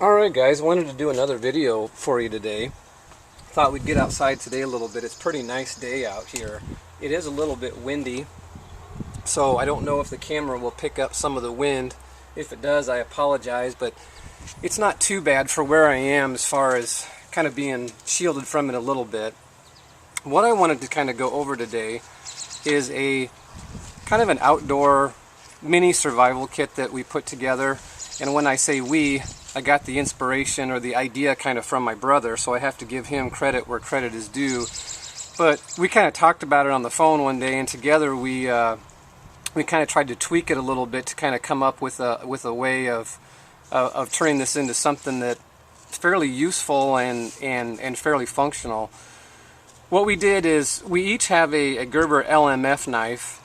Alright guys, wanted to do another video for you today. Thought we'd get outside today a little bit. It's a pretty nice day out here. It is a little bit windy, so I don't know if the camera will pick up some of the wind. If it does, I apologize, but it's not too bad for where I am as far as kind of being shielded from it a little bit. What I wanted to kind of go over today is a kind of an outdoor mini survival kit that we put together. And when I say we, I got the inspiration or the idea kind of from my brother, so I have to give him credit where credit is due. But we kind of talked about it on the phone one day, and together we kind of tried to tweak it a little bit to kind of come up with a way of turning this into something that's fairly useful and fairly functional. What we did is we each have a Gerber LMF knife,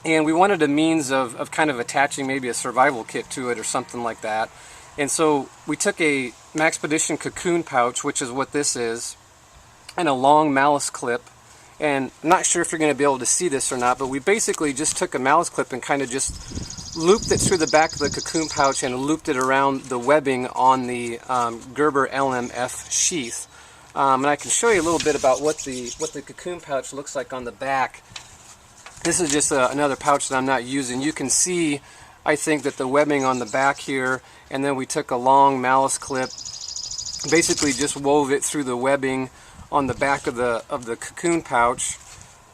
and we wanted a means of kind of attaching maybe a survival kit to it or something like that. And so we took a Maxpedition Cocoon pouch, which is what this is, and a long malice clip. And I'm not sure if you're going to be able to see this or not, but we basically just took a malice clip and kind of just looped it through the back of the cocoon pouch and looped it around the webbing on the Gerber LMF sheath. And I can show you a little bit about what the cocoon pouch looks like on the back. This is just another pouch that I'm not using. You can see, I think, that the webbing on the back here, and then we took a long malice clip, basically just wove it through the webbing on the back of the cocoon pouch,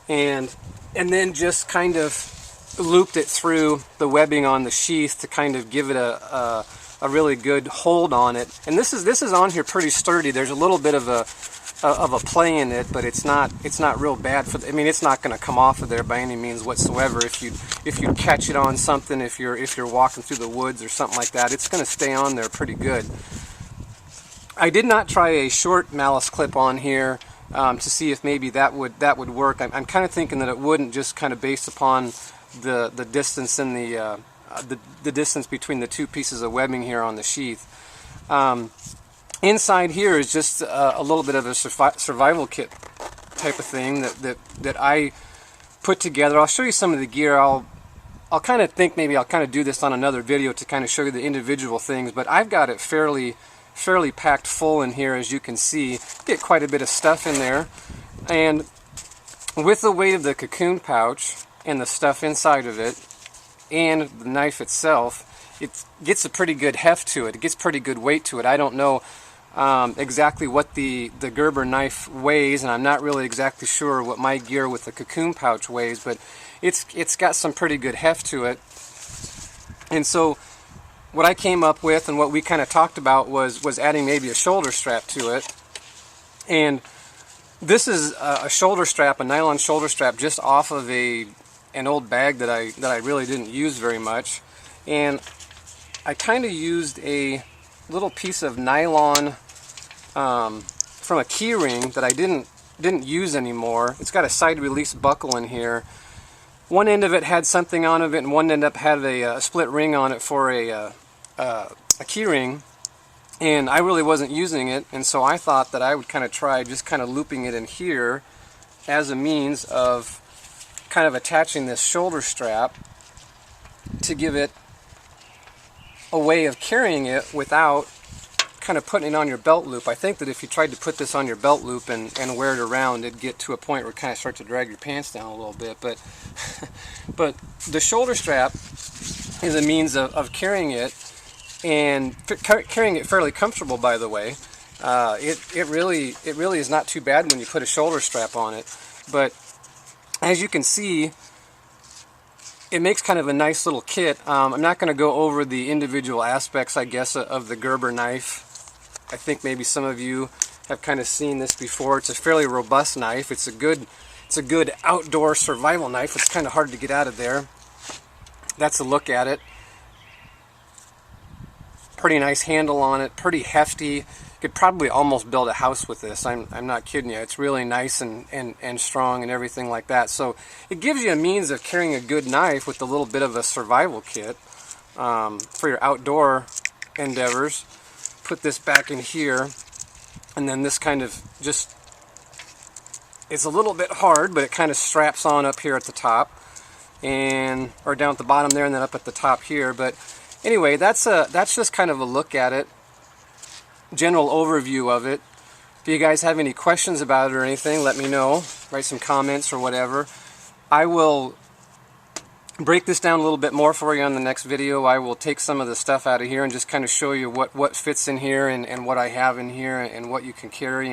and then just kind of looped it through the webbing on the sheath to kind of give it a really good hold on it. And this is on here pretty sturdy. There's a little bit of a play in it, but it's not real bad for I mean, it's not going to come off of there by any means whatsoever. If you catch it on something, if you're walking through the woods or something like that, it's going to stay on there pretty good. I did not try a short malice clip on here to see if maybe that would work. I'm kind of thinking that it wouldn't, just kind of based upon the distance in the distance between the two pieces of webbing here on the sheath. Inside here is just a little bit of a survival kit type of thing that I put together. I'll show you some of the gear. I'll kind of think maybe I'll kind of do this on another video to kind of show you the individual things, but I've got it fairly packed full in here, as you can see. Get quite a bit of stuff in there, and with the weight of the cocoon pouch and the stuff inside of it and the knife itself, it gets a pretty good heft to it. It gets pretty good weight to it. I don't know exactly what the Gerber knife weighs, and I'm not really exactly sure what my gear with the cocoon pouch weighs, but it's got some pretty good heft to it. And so what I came up with and what we kind of talked about was adding maybe a shoulder strap to it. And this is a shoulder strap, a nylon shoulder strap, just off of an old bag that I really didn't use very much. And I kind of used a little piece of nylon from a key ring that I didn't use anymore. It's got a side release buckle in here. One end of it had something on it, and one end up had a split ring on it for a key ring, and I really wasn't using it, and so I thought that I would kind of try just kind of looping it in here as a means of kind of attaching this shoulder strap to give it a way of carrying it without kind of putting it on your belt loop. I think that if you tried to put this on your belt loop and wear it around, it'd get to a point where it kind of start to drag your pants down a little bit. But but the shoulder strap is a means of carrying it, and carrying it fairly comfortable, by the way. It really is not too bad when you put a shoulder strap on it. But as you can see, it makes kind of a nice little kit. I'm not going to go over the individual aspects, I guess, of the Gerber knife. I think maybe some of you have kind of seen this before. It's a fairly robust knife. It's a good outdoor survival knife. It's kind of hard to get out of there. That's a look at it. Pretty nice handle on it. Pretty hefty. You could probably almost build a house with this. I'm not kidding you. It's really nice and strong and everything like that. So it gives you a means of carrying a good knife with a little bit of a survival kit for your outdoor endeavors. Put this back in here, and then this kind of just, it's a little bit hard, but it kind of straps on up here at the top, or down at the bottom there, and then up at the top here. But anyway, that's just kind of a look at it. general overview of it. If you guys have any questions about it or anything, let me know. Write some comments or whatever. I will break this down a little bit more for you on the next video. I will take some of the stuff out of here and just kind of show you what fits in here and what I have in here and what you can carry.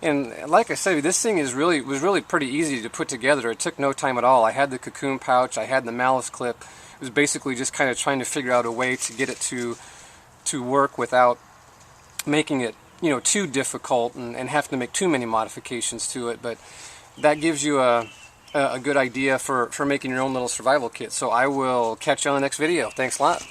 And like I said, this thing was really pretty easy to put together. It took no time at all. I had the cocoon pouch, I had the malice clip. It was basically just kind of trying to figure out a way to get it to work without making it, you know, too difficult and having to make too many modifications to it. But that gives you a good idea for making your own little survival kit. So I will catch you on the next video. Thanks a lot.